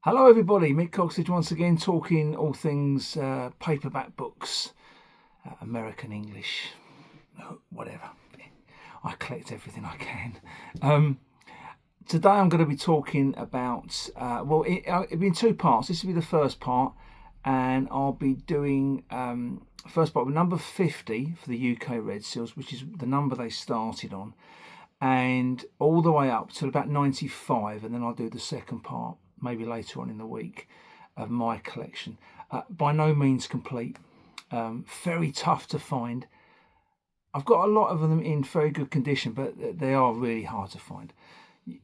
Hello everybody, Mick Coxidge once again talking all things paperback books, American English, whatever. I collect everything I can. Today I'm going to be talking about, it'll be in two parts. This will be the first part, and I'll be doing first part with number 50 for the UK Red Seals, which is the number they started on, and all the way up to about 95, and then I'll do the second part maybe later on in the week of my collection. By no means complete, very tough to find. I've got a lot of them in very good condition, but they are really hard to find.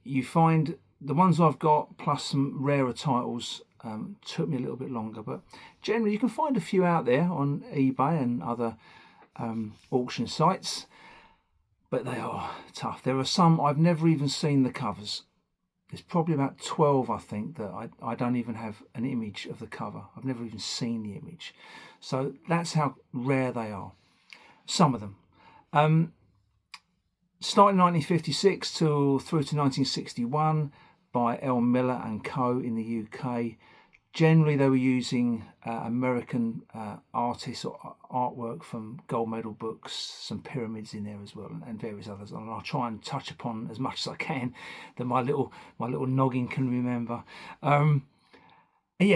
You find the ones I've got plus some rarer titles took me a little bit longer, but generally you can find a few out there on eBay and other auction sites, but they are tough. There are some I've never even seen the covers. There's probably about 12, I think, that I don't even have an image of the cover. I've never even seen the image. So that's how rare they are. Some of them. Starting in 1956 through to 1961 by L. Miller and Co. in the UK. Generally, they were using American artists or artwork from gold medal books, some pyramids in there as well, and various others. And I'll try and touch upon as much as I can that my little noggin can remember. So they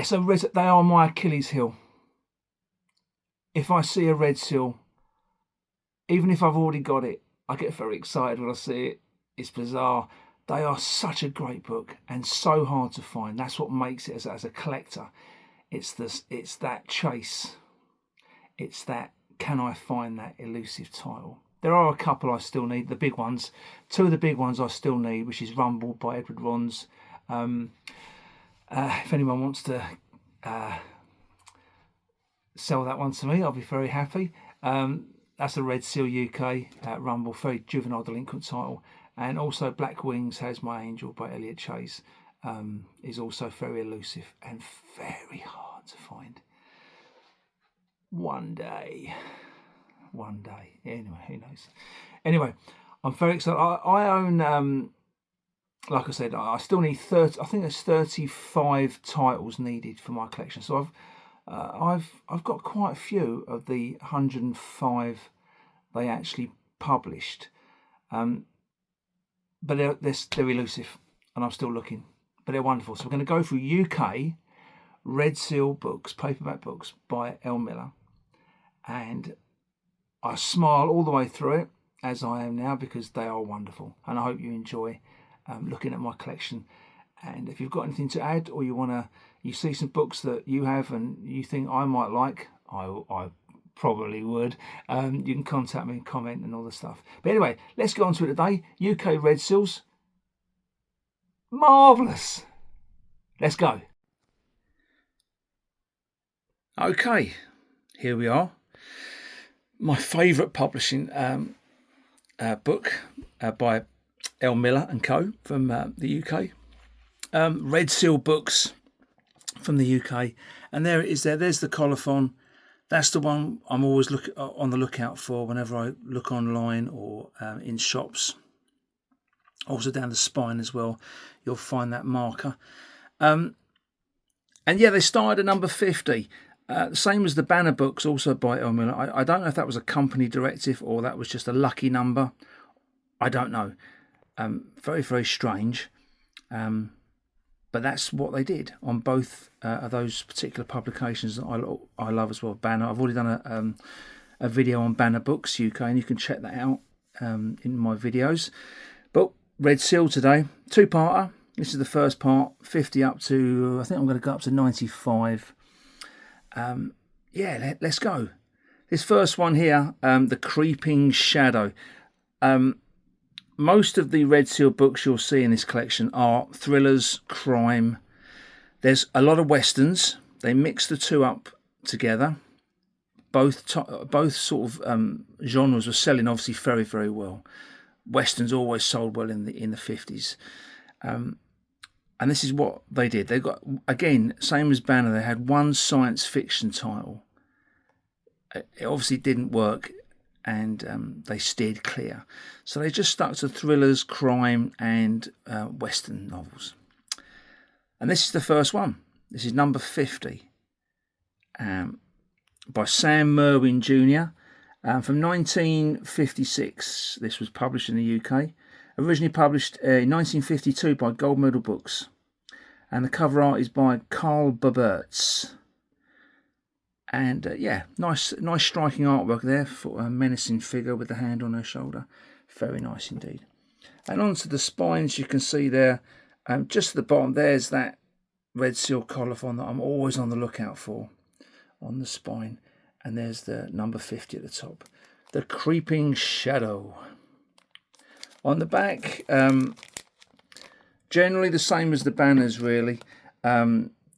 are my Achilles heel. If I see a Red Seal, even if I've already got it, I get very excited when I see it. It's bizarre. They are such a great book and so hard to find. That's what makes it as a collector. It's that chase. It's that, can I find that elusive title? There are a couple I still need, the big ones. Two of the big ones I still need, which is Rumble by Edward Rons. If anyone wants to sell that one to me, I'll be very happy. That's a Red Seal UK, Rumble, very juvenile delinquent title. And also Black Wings Has My Angel by Elliot Chase is also very elusive and very hard to find. One day. Anyway, who knows? Anyway, I'm very excited. I own, like I said, I still need 30. I think there's 35 titles needed for my collection. So I've got quite a few of the 105 they actually published. But they're elusive, and I'm still looking. But they're wonderful. So we're going to go through UK Red Seal books, paperback books by L. Miller. And I smile all the way through it, as I am now, because they are wonderful. And I hope you enjoy looking at my collection. And if you've got anything to add, or you see some books that you have and you think I might like, I probably would. You can contact me and comment and all the stuff. But anyway, let's get on to it today. UK Red Seals. Marvellous. Let's go. Okay, here we are. My favourite publishing book by L. Miller and Co. from the UK. Red Seal books from the UK. And there it is there. There's the colophon. That's the one I'm always on the lookout for whenever I look online or in shops. Also down the spine as well, you'll find that marker. And yeah, they started at number 50. Same as the Banner books, also by L. Miller. I don't know if that was a company directive or that was just a lucky number. I don't know. Very, very strange. But that's what they did on both of those particular publications that I love as well. Banner. I've already done a video on Banner Books UK, and you can check that out in my videos. But Red Seal today, two-parter. This is the first part, 50 up to, I think I'm going to go up to 95. Let's go. This first one here, The Creeping Shadow. Most of the Red Seal books you'll see in this collection are thrillers, crime. There's a lot of westerns. They mix the two up together. Both sort of genres were selling obviously very, very well. Westerns always sold well in the 50s. And this is what they did. They got, again, same as Banner, they had one science fiction title. It obviously didn't work, and they steered clear. So they just stuck to thrillers, crime, and Western novels. And this is the first one. This is number 50 by Sam Merwin Jr. From 1956. This was published in the UK. Originally published in 1952 by Gold Medal Books. And the cover art is by Carl Baberts. And yeah, nice striking artwork there for a menacing figure with the hand on her shoulder. Very nice indeed. And onto the spines, you can see there, just at the bottom, there's that red seal colophon that I'm always on the lookout for on the spine. And there's the number 50 at the top. The Creeping Shadow. On the back, generally the same as the banners, really.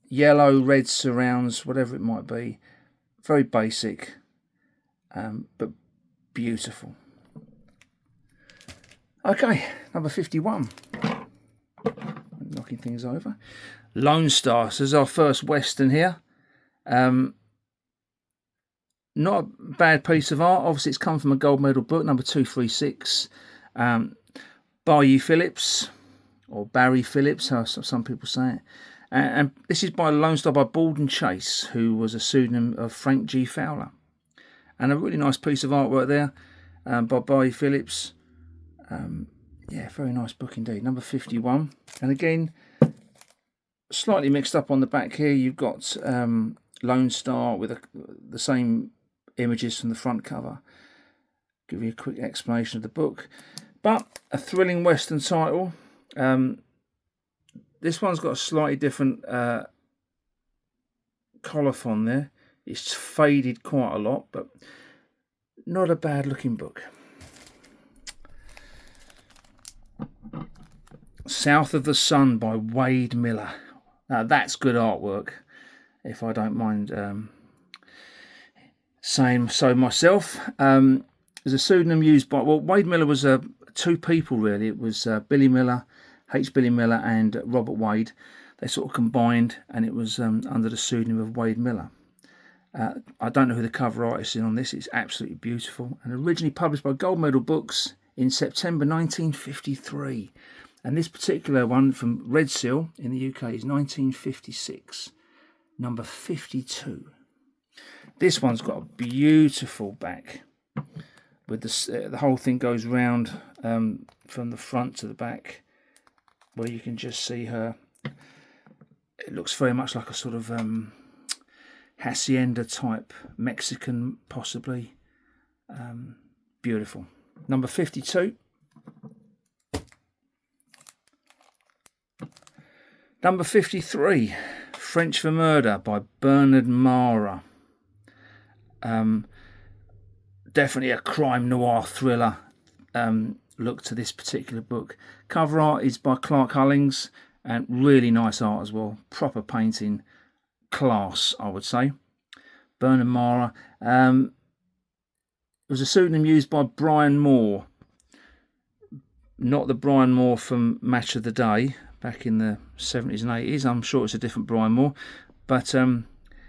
Yellow, red surrounds, whatever it might be. Very basic, but beautiful. Okay, number 51. Knocking things over. Lone Star. This is our first Western here. Not a bad piece of art. Obviously, it's come from a gold medal book, number 236. Bayou Phillips, or Barry Phillips, how some people say it. And this is by Lone Star by Baldwin Chase, who was a pseudonym of Frank G. Fowler. And a really nice piece of artwork there by Bayou Phillips. Yeah, very nice book indeed. Number 51. And again, slightly mixed up on the back here. You've got Lone Star with the same images from the front cover. Give you a quick explanation of the book. But a thrilling Western title. This one's got a slightly different colophon there. It's faded quite a lot, but not a bad looking book. South of the Sun by Wade Miller. Now that's good artwork, if I don't mind saying so myself. There's a pseudonym used by, well, Wade Miller was two people really. It was Billy Miller, Billy Miller and Robert Wade. They sort of combined, and it was under the pseudonym of Wade Miller. I don't know who the cover artist is on this. It's absolutely beautiful, and originally published by Gold Medal Books in September 1953. And this particular one from Red Seal in the UK is 1956, number 52. This one's got a beautiful back, with the whole thing goes round from the front to the back, where you can just see her. It looks very much like a sort of hacienda type Mexican, possibly. Beautiful. Number 52. Number 53, French for Murder by Bernard Mara. Definitely a crime noir thriller look to this particular book. Cover art is by Clark Hullings, and really nice art as well. Proper painting class, I would say. Bernard Mara. It was a pseudonym used by Brian Moore. Not the Brian Moore from Match of the Day back in the 70s and 80s. I'm sure it's a different Brian Moore. But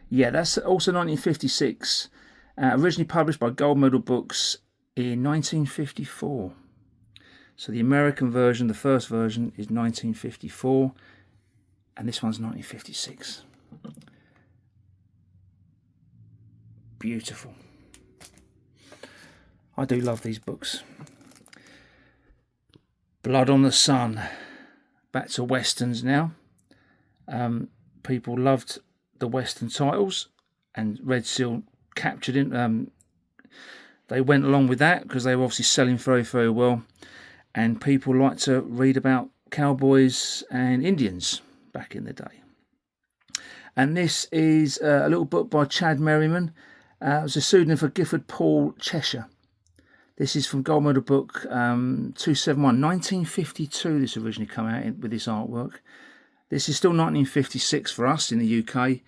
yeah, that's also 1956. Originally published by Gold Medal Books in 1954. So the American version, the first version, is 1954. And this one's 1956. Beautiful. I do love these books. Blood on the Sun. Back to Westerns now. People loved the Western titles, and Red Seal captured it. They went along with that because they were obviously selling very, very well. And people like to read about cowboys and Indians back in the day. And this is a little book by Chad Merriman. It was a pseudonym for Gifford Paul Cheshire. This is from Gold Medal Book 271, 1952. This originally came out with this artwork. This is still 1956 for us in the UK,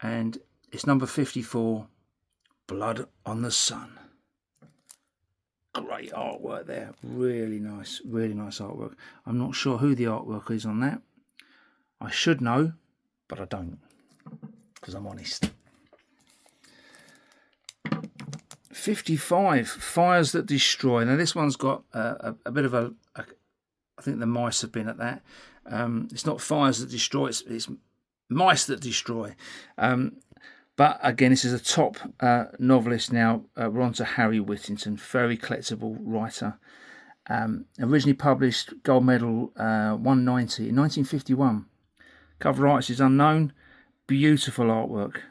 and it's number 54, Blood on the Sun. Great artwork there, really nice artwork. I'm not sure who the artwork is on that. I should know, but I don't, because I'm honest. 55, Fires That Destroy. Now this one's got a bit of I think the mice have been at that. It's not fires that destroy, it's mice that destroy. But again, this is a top novelist now. We're on to Harry Whittington, very collectible writer. Originally published, gold medal 190 in 1951. Cover artist is unknown. Beautiful artwork.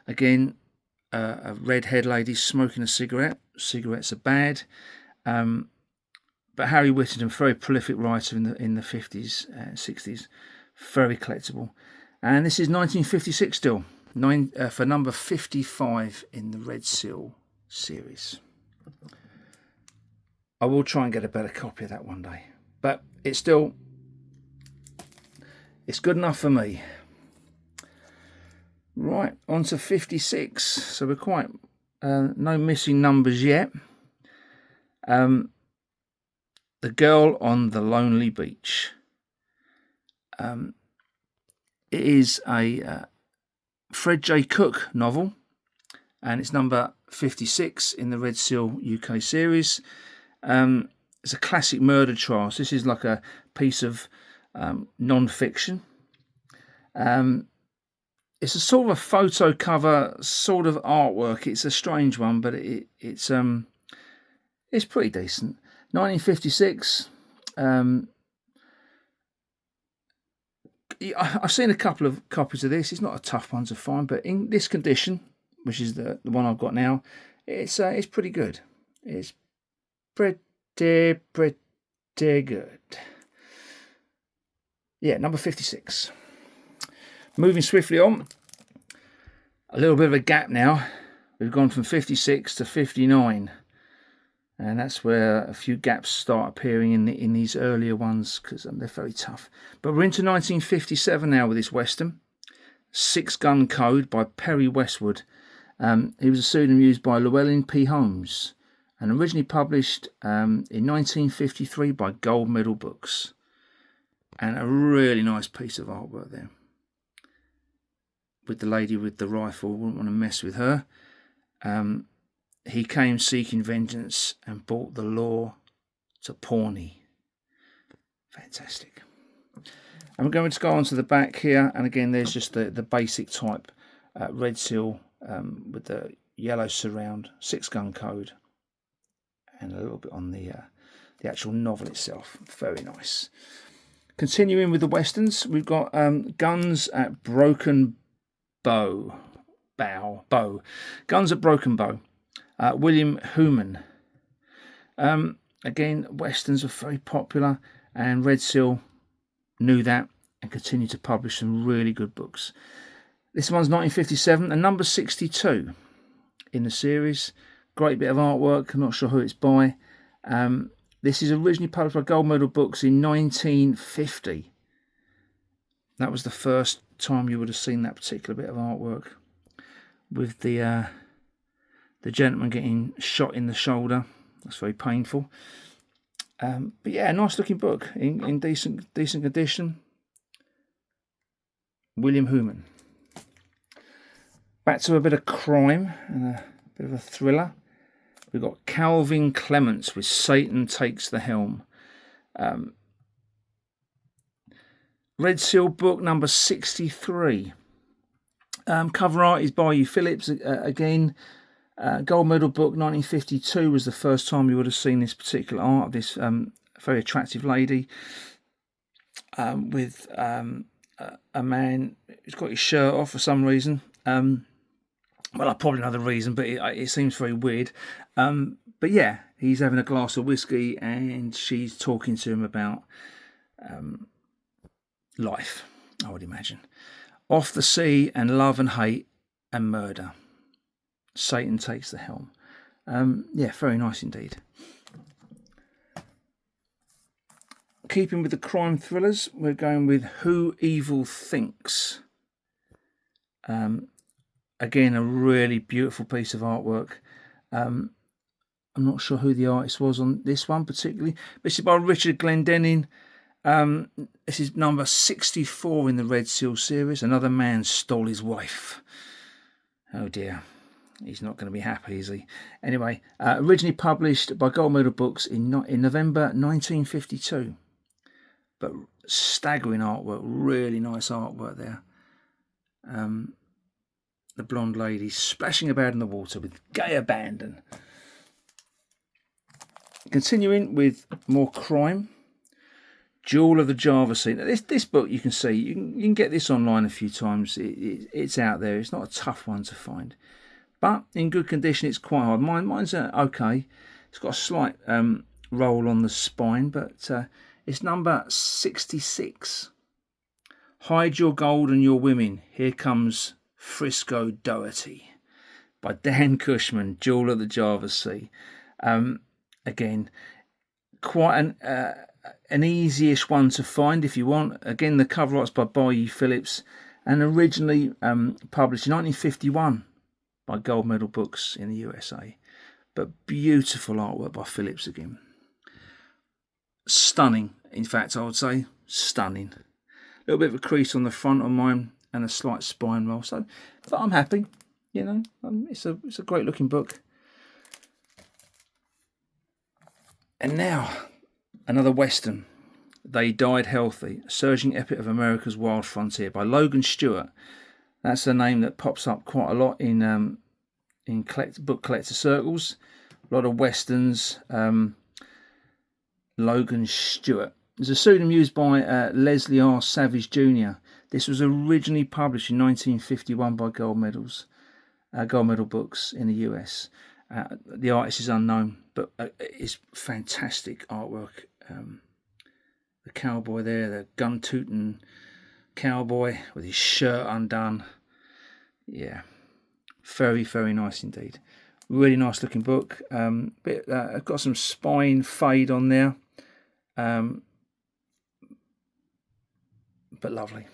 Again, a red-haired lady smoking a cigarette. Cigarettes are bad. But Harry Whittington, very prolific writer in the 50s and 60s. Very collectible. And this is 1956 still. For number 55 in the Red Seal series. I will try and get a better copy of that one day. But it's good enough for me. Right, on to 56. So we're quite, no missing numbers yet. The Girl on the Lonely Beach. It is a Fred J. Cook novel, and it's number 56 in the Red Seal UK series. It's a classic murder trial. So this is like a piece of non-fiction. It's a sort of a photo cover sort of artwork. It's a strange one, but it's pretty decent. 1956. I've seen a couple of copies of this. It's not a tough one to find, but in this condition, which is the one I've got now, it's pretty good. It's pretty good. Yeah, number 56. Moving swiftly on. A little bit of a gap now. We've gone from 56 to 59. And that's where a few gaps start appearing in these earlier ones, because they're very tough. But we're into 1957 now with this Western. Six Gun Code by Perry Westwood. He was a pseudonym used by Llewellyn P. Holmes, and originally published in 1953 by Gold Medal Books. And a really nice piece of artwork there. With the lady with the rifle, wouldn't want to mess with her. He came seeking vengeance and brought the law to Pawnee. Fantastic. And we're going to go on to the back here, and again there's just the basic type Red Seal with the yellow surround, 6 Gun Code, and a little bit on the actual novel itself. Very nice. Continuing with the Westerns, we've got Guns at Broken Bow. Guns at Broken Bow. William Hooman. Again, Westerns are very popular, and Red Seal knew that and continued to publish some really good books. This one's 1957 and number 62 in the series. Great bit of artwork. I'm not sure who it's by. This is originally published by Gold Medal Books in 1950. That was the first time you would have seen that particular bit of artwork, with the gentleman getting shot in the shoulder. That's very painful. But yeah, nice looking book in decent condition. William Hooman. Back to a bit of crime and a bit of a thriller. We've got Calvin Clements with Satan Takes the Helm. Red Seal book number 63. Cover art is by Hugh Phillips again. Gold Medal book 1952 was the first time you would have seen this particular art of this very attractive lady with a man who's got his shirt off for some reason. Well, I probably know the reason, but it seems very weird. But yeah, he's having a glass of whiskey and she's talking to him about life, I would imagine. Off the Sea and Love and Hate and Murder. Satan Takes the Helm. Yeah, very nice indeed. Keeping with the crime thrillers, we're going with Who Evil Thinks. Again, a really beautiful piece of artwork. I'm not sure who the artist was on this one particularly. This is by Richard Glendinning. This is number 64 in the Red Seal series. Another man stole his wife. Oh dear. He's not going to be happy, is he? Anyway, originally published by Gold Medal Books in November 1952. But staggering artwork, really nice artwork there. The blonde lady splashing about in the water with gay abandon. Continuing with more crime. Jewel of the Java Sea. Now this book, you can see, you can get this online a few times. It's out there. It's not a tough one to find, but in good condition. It's quite hard. Mine's okay. It's got a slight roll on the spine, but it's number 66. Hide Your Gold and Your Women. Here Comes Frisco Doherty by Dan Cushman. Jewel of the Java Sea. Again, quite an easy-ish one to find if you want. Again, the cover art's by Bayou Phillips and originally published in 1951 by Gold Medal Books in the USA. But beautiful artwork by Phillips again. Stunning, in fact, I would say stunning. A little bit of a crease on the front of mine and a slight spine roll, but I'm happy. You know, it's a great looking book. And now, another Western. They Died Healthy, a surging epic of America's wild frontier by Logan Stewart. That's a name that pops up quite a lot in book collector circles. A lot of Westerns. Logan Stewart. There's a pseudonym used by Leslie R. Savage Jr. This was originally published in 1951 by Gold Medal Books in the US. The artist is unknown, but it's fantastic artwork. The cowboy there, the gun-tooting cowboy with his shirt undone. Yeah, very, very nice indeed. Really nice looking book. I've got some spine fade on there, but lovely.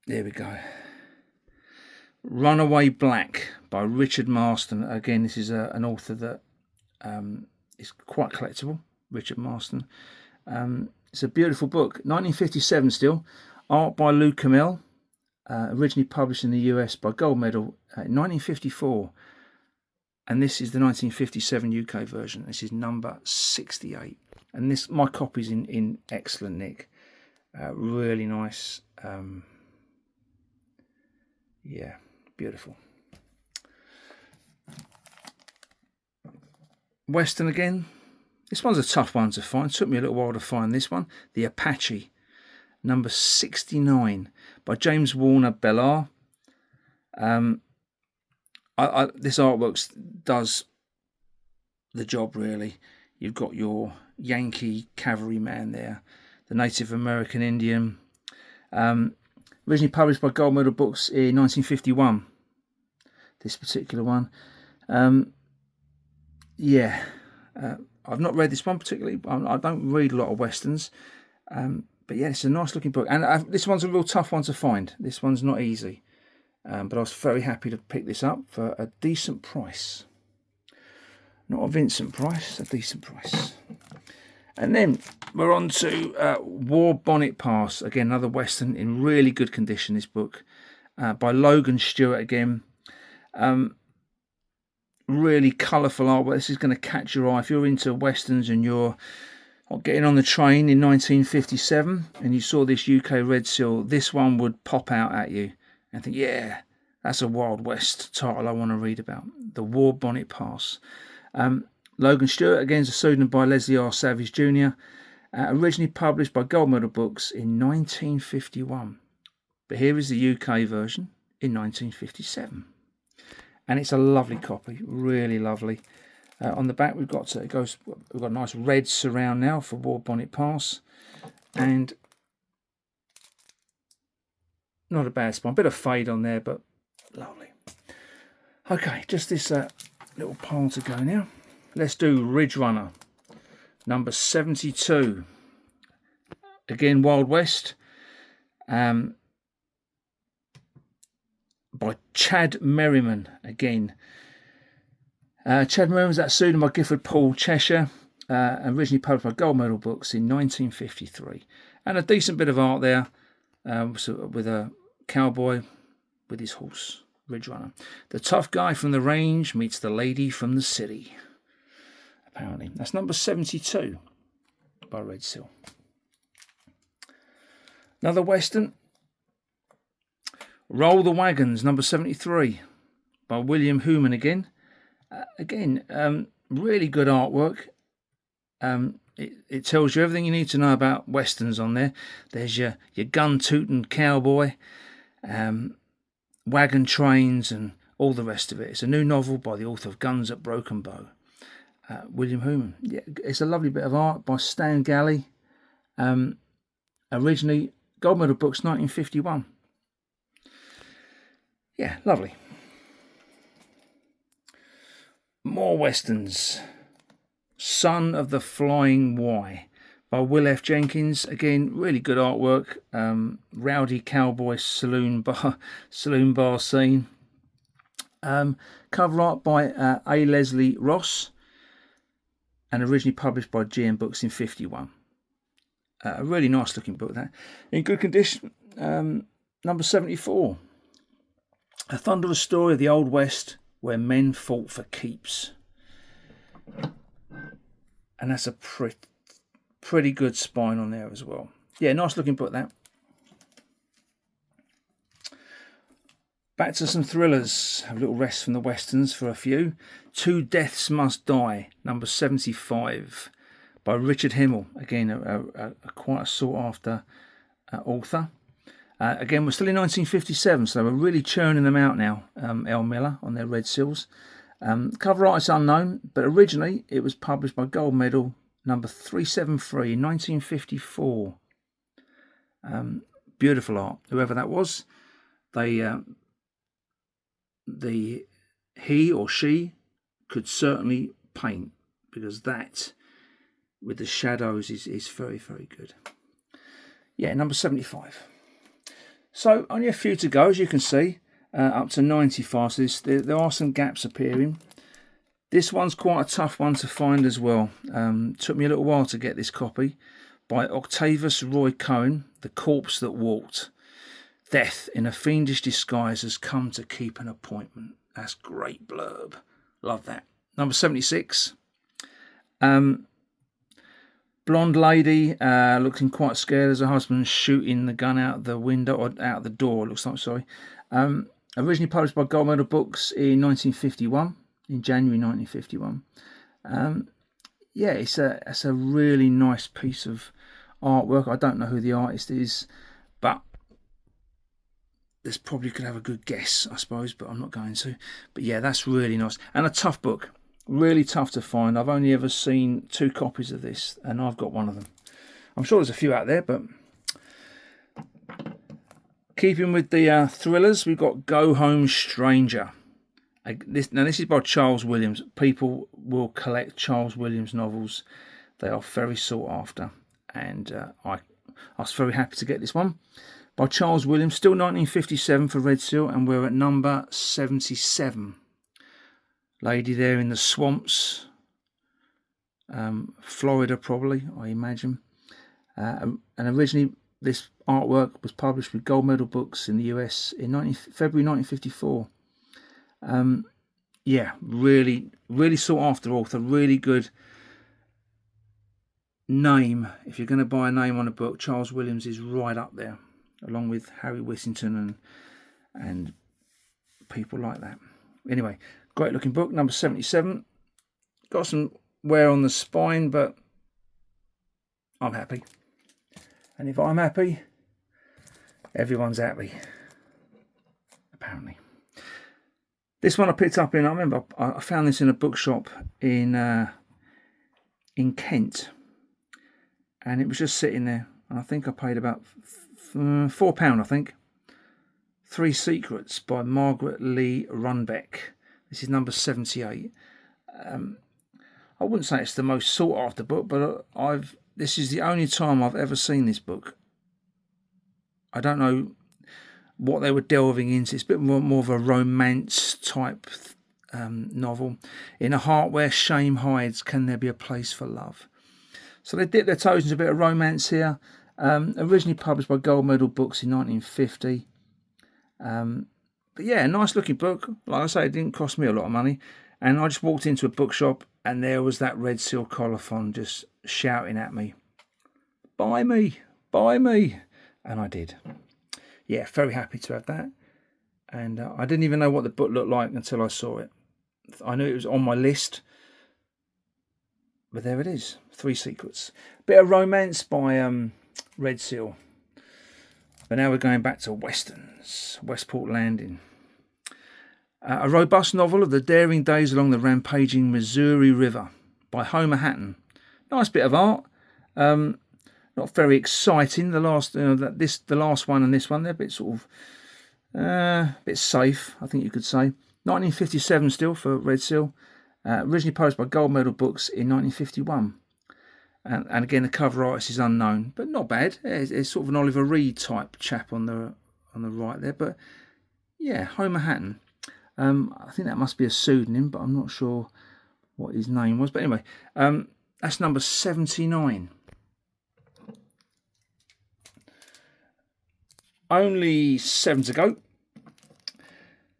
There we go. Runaway Black by Richard Marston. Again, this is an author that is quite collectible. Richard Marston. It's a beautiful book. 1957 still. Art by Lou Camel. Originally published in the US by Gold Medal in 1954. And this is the 1957 UK version. This is number 68. And my copy's in excellent nick. Really nice. Yeah, beautiful. Western again. This one's a tough one to find. It took me a little while to find this one. The Apache, number 69 by James Warner Bellar. This artwork does the job really. You've got your Yankee cavalryman there, the Native American Indian. Originally published by Gold Medal Books in 1951. This particular one. I've not read this one particularly. I don't read a lot of Westerns. But yeah, it's a nice looking book. And this one's a real tough one to find. This one's not easy. But I was very happy to pick this up for a decent price. Not a Vincent price, a decent price. And then we're on to War Bonnet Pass. Again, another Western in really good condition, this book. By Logan Stewart again. Really colourful artwork. This is going to catch your eye. If you're into Westerns and you're getting on the train in 1957 and you saw this UK Red Seal, this one would pop out at you and think, yeah, that's a Wild West title I want to read about. The War Bonnet Pass. Logan Stewart, again, is a pseudonym by Leslie R. Savage Jr. Originally published by Gold Medal Books in 1951. But here is the UK version in 1957. And it's a lovely copy, really lovely. On the back, we've got a nice red surround now for War Bonnet Pass. And not a bad spine, bit of fade on there, but lovely. Okay, just this little pile to go now. Let's do Ridge Runner, number 72. Again, Wild West. By Chad Merriman again. Chad Merriman's that pseudonym by Gifford Paul Cheshire, originally published by Gold Medal Books in 1953. And a decent bit of art there with a cowboy with his horse, Ridge Runner. The tough guy from the range meets the lady from the city. apparently. That's number 72 by Red Seal. Another Western, Roll the Wagons, number 73 by William Hooman again. Really good artwork. It tells you everything you need to know about Westerns on there. There's your gun-tooting cowboy, wagon trains and all the rest of it. It's a new novel by the author of Guns at Broken Bow, William Hooman. Yeah, it's a lovely bit of art by Stan Galley. Originally, Gold Medal Books, 1951. Yeah, lovely. More Westerns. Son of the Flying Y by Will F. Jenkins. Again, really good artwork. Rowdy cowboy saloon bar scene. Cover art by A. Leslie Ross, and originally published by GM Books in 51. A really nice looking book, that. In good condition. Number 74. A thunderous story of the Old West where men fought for keeps. And that's a pretty good spine on there as well. Yeah, nice looking book, that. Back to some thrillers. Have a little rest from the Westerns for a few. Two Deaths Must Die, number 75 by Richard Himmel. Again, a quite a sought after author. Again, we're still in 1957, so we're really churning them out now. L. Miller on their Red Seals. Cover art is unknown, but originally it was published by Gold Medal number 373 in 1954. Beautiful art. Whoever that was, he or she could certainly paint, because that with the shadows is very, very good. Yeah, number 75. So only a few to go, as you can see. Up to 95, so there are some gaps appearing. This one's quite a tough one to find as well. Took me a little while to get this copy, by Octavius Roy Cohen, The Corpse That Walked. Death in a fiendish disguise has come to keep an appointment. That's great blurb. Love that. Number 76. Blonde lady looking quite scared as her husband's shooting the gun out the window, or out the door, it looks like, sorry. Originally published by Gold Medal Books in 1951, in January 1951. Yeah, it's a really nice piece of artwork. I don't know who the artist is, but this probably could have a good guess, I suppose, but I'm not going to. But yeah, that's really nice. And a tough book. Really tough to find. I've only ever seen 2 copies of this, and I've got one of them. I'm sure there's a few out there, but... Keeping with the thrillers, we've got Go Home Stranger. This is by Charles Williams. People will collect Charles Williams novels. They are very sought after. And I was very happy to get this one. By Charles Williams, still 1957 for Red Seal, and we're at number 77. Lady there in the swamps. Florida, probably, I imagine. And originally, this artwork was published with Gold Medal Books in the US in February 1954. Yeah, really, really sought after author. Really good name. If you're going to buy a name on a book, Charles Williams is right up there, along with Harry Whittington and people like that. Anyway, great looking book, number 77. Got some wear on the spine, but I'm happy. And if I'm happy, everyone's happy, apparently. This one I picked up in, I remember I found this in a bookshop in Kent, and it was just sitting there. And I think I paid about £4, I think. 3 Secrets by Margaret Lee Runbeck. This is number 78. I wouldn't say it's the most sought after book, but this is the only time I've ever seen this book. I don't know what they were delving into. It's a bit more of a romance type novel. In a heart where shame hides, can there be a place for love? So they dipped their toes into a bit of romance here. Originally published by Gold Medal Books in 1950. But yeah, a nice looking book. Like I say, it didn't cost me a lot of money. And I just walked into a bookshop and there was that Red Seal colophon just shouting at me, buy me, buy me. And I did. Yeah, very happy to have that. And I didn't even know what the book looked like until I saw it. I knew it was on my list. But there it is, 3 Secrets. Bit of romance by Red Seal. But now we're going back to westerns. Westport Landing. A robust novel of the daring days along the rampaging Missouri River by Homer Hatton. Nice bit of art. Not very exciting. The last one and this one, they're a bit sort of bit safe, I think you could say. 1957 still for Red Seal. Originally published by Gold Medal Books in 1951. And again, the cover artist is unknown, but not bad. It's sort of an Oliver Reed type chap on the right there. But yeah, Homer Hatton. I think that must be a pseudonym, but I'm not sure what his name was. But anyway, that's number 79. Only 7 to go.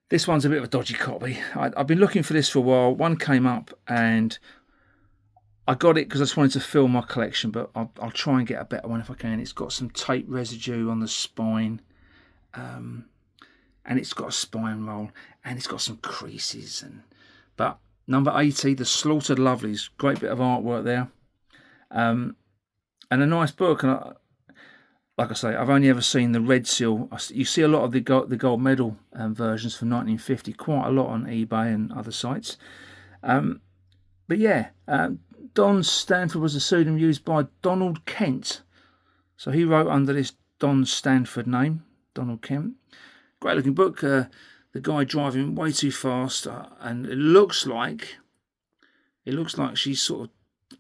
This one's a bit of a dodgy copy. I've been looking for this for a while. One came up and I got it because I just wanted to fill my collection, but I'll try and get a better one if I can. It's got some tape residue on the spine. And it's got a spine roll, and it's got some creases. But number 80, The Slaughtered Lovelies, great bit of artwork there, and a nice book. And like I say, I've only ever seen the Red Seal. You see a lot of the gold medal versions from 1950, quite a lot on eBay and other sites. But yeah, Don Stanford was a pseudonym used by Donald Kent, so he wrote under this Don Stanford name, Donald Kent. Great looking book. The guy driving way too fast, and it looks like she's sort of,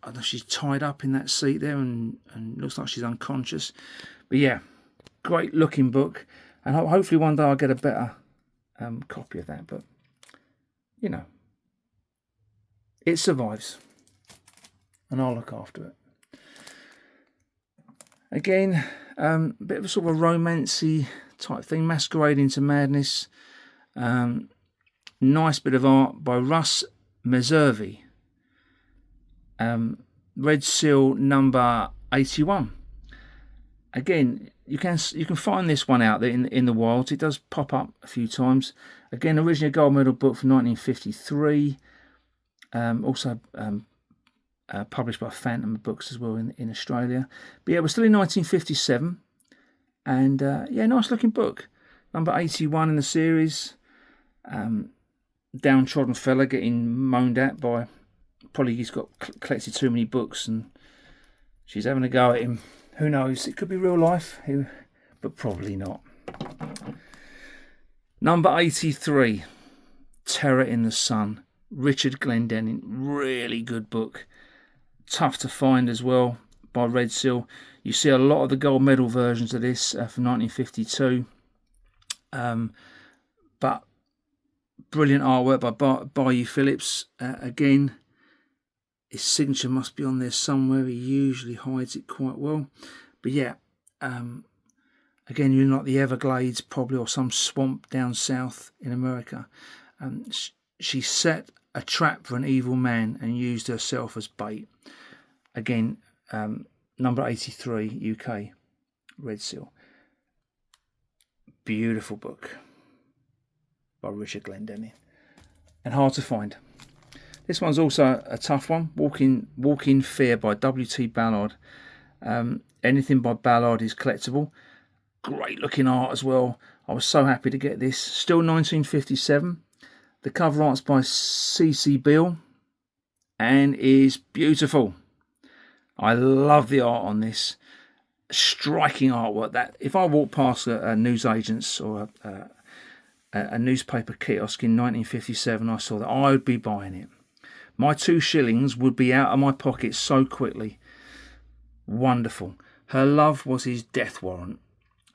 I don't know, she's tied up in that seat there, and looks like she's unconscious. But yeah, great looking book, and hopefully one day I'll get a better copy of that. But you know, it survives, and I'll look after it. Again, a bit of a sort of a romancy type thing, Masquerade into Madness. Nice bit of art by Russ Meservey. Red Seal number 81. Again, you can find this one out there in the wild. It does pop up a few times. Again, originally a gold medal book from 1953. Also published by Phantom Books as well in Australia. But yeah, we're still in 1957. And yeah, nice looking book. Number 81 in the series. Downtrodden fella getting moaned at by, probably he's got collected too many books and she's having a go at him. Who knows? It could be real life, but probably not. Number 83, Terror in the Sun. Richard Glendinning. Really good book. Tough to find as well by Red Seal. You see a lot of the gold medal versions of this from 1952. But brilliant artwork by Bayou Phillips. Again, his signature must be on there somewhere. He usually hides it quite well. But yeah, again, you're not the Everglades probably, or some swamp down south in America. She set a trap for an evil man and used herself as bait. Again, number 83, UK, Red Seal. Beautiful book by Richard Glendinning, and hard to find. This one's also a tough one. Walk in Fear by W.T. Ballard. Anything by Ballard is collectible. Great looking art as well. I was so happy to get this. Still 1957. The cover art's by C.C. Beale and is beautiful. I love the art on this. Striking artwork. That if I walked past a newsagent's or a newspaper kiosk in 1957, I saw that, I would be buying it. My 2 shillings would be out of my pocket so quickly. Wonderful. Her Love Was His Death Warrant.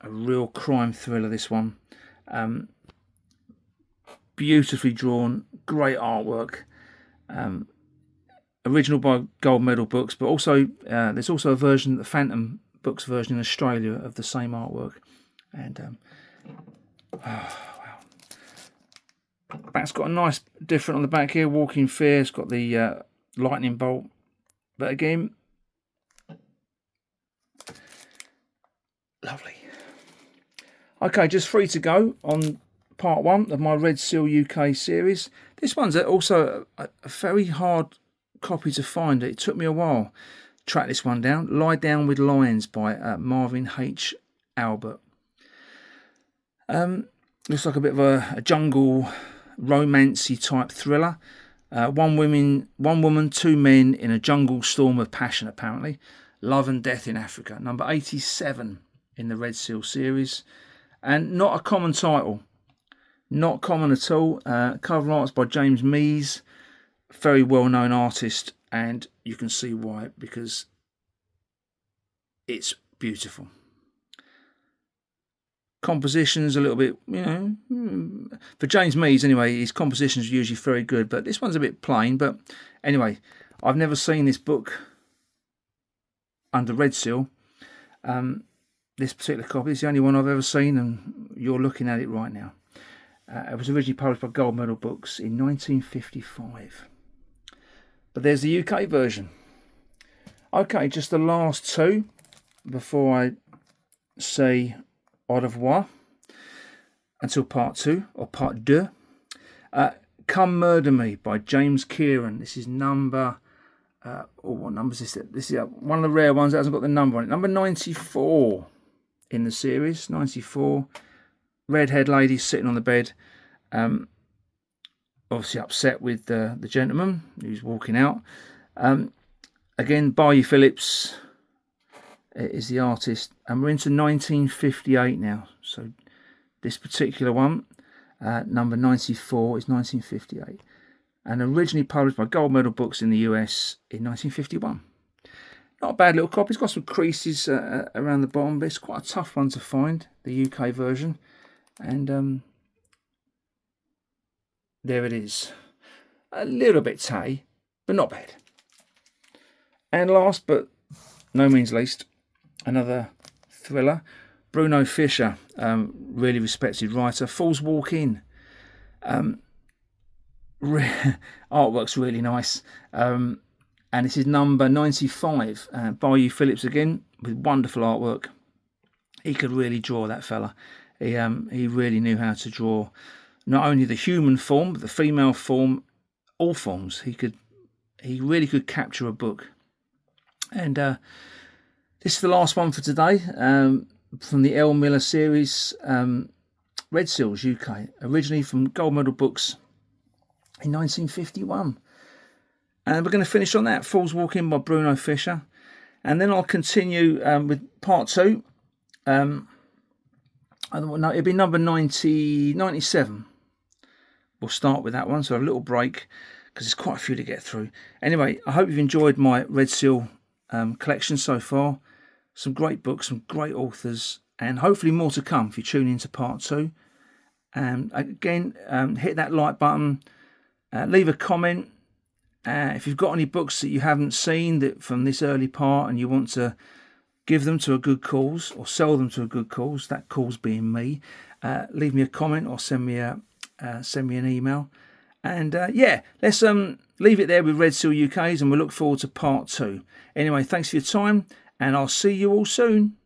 A real crime thriller, this one. Beautifully drawn. Great artwork. Original by Gold Medal Books, but also there's also a version, the Phantom Books version in Australia of the same artwork. And oh, wow. Back's got a nice different on the back here. Walking Fear. It's got the lightning bolt. But again, lovely. Okay, just 3 to go on part 1 of my Red Seal UK series. This one's also a very hard copy to find. It took me a while to track this one down. Lie Down with Lions by Marvin H. Albert. Looks like a bit of a jungle romancy type thriller. One woman, 2 men in a jungle storm of passion, apparently. Love and Death in Africa. Number 87 in the Red Seal series. And not a common title. Not common at all. Cover art's by James Mees. Very well-known artist. And you can see why. Because it's beautiful. Composition's a little bit, for James Mees anyway, his composition's usually very good, but this one's a bit plain. But anyway, I've never seen this book under Red Seal. This particular copy is the only one I've ever seen, and you're looking at it right now. It was originally published by Gold Medal Books in 1955. But there's the UK version. Okay, just the last 2 before I say au revoir until part 2 or part 2. Come Murder Me by James Kieran. This is number what number is this? This is one of the rare ones that hasn't got the number on it. Number 94 in the series. 94. Redhead lady sitting on the bed, obviously upset with the gentleman who's walking out. Again, Barry Phillips is the artist, and we're into 1958 now. So this particular one, number 94, is 1958, and originally published by Gold Medal Books in the US in 1951. Not a bad little copy. It's got some creases around the bottom, but it's quite a tough one to find, the UK version. And there it is. A little bit tatty, but not bad. And last but no means least, another thriller. Bruno Fischer, really respected writer. Fools Walk In. Artwork's really nice. And this is number 95. Bayou Phillips again, with wonderful artwork. He could really draw, that fella. He really knew how to draw not only the human form, but the female form, all forms. He really could capture a book. And this is the last one for today, from the L. Miller series, Red Seals UK, originally from Gold Medal Books in 1951. And we're going to finish on that, Fools Walk In by Bruno Fischer. And then I'll continue with part 2. It'll be number 97. We'll start with that one, so a little break, because there's quite a few to get through. Anyway, I hope you've enjoyed my Red Seal collection so far. Some great books, some great authors, and hopefully more to come if you tune into part 2. Again, hit that like button, leave a comment. If you've got any books that you haven't seen that from this early part and you want to give them to a good cause or sell them to a good cause, that cause being me, leave me a comment or send me an email. And let's leave it there with Red Seal UK's, and we'll look forward to part 2. Anyway, thanks for your time, and I'll see you all soon.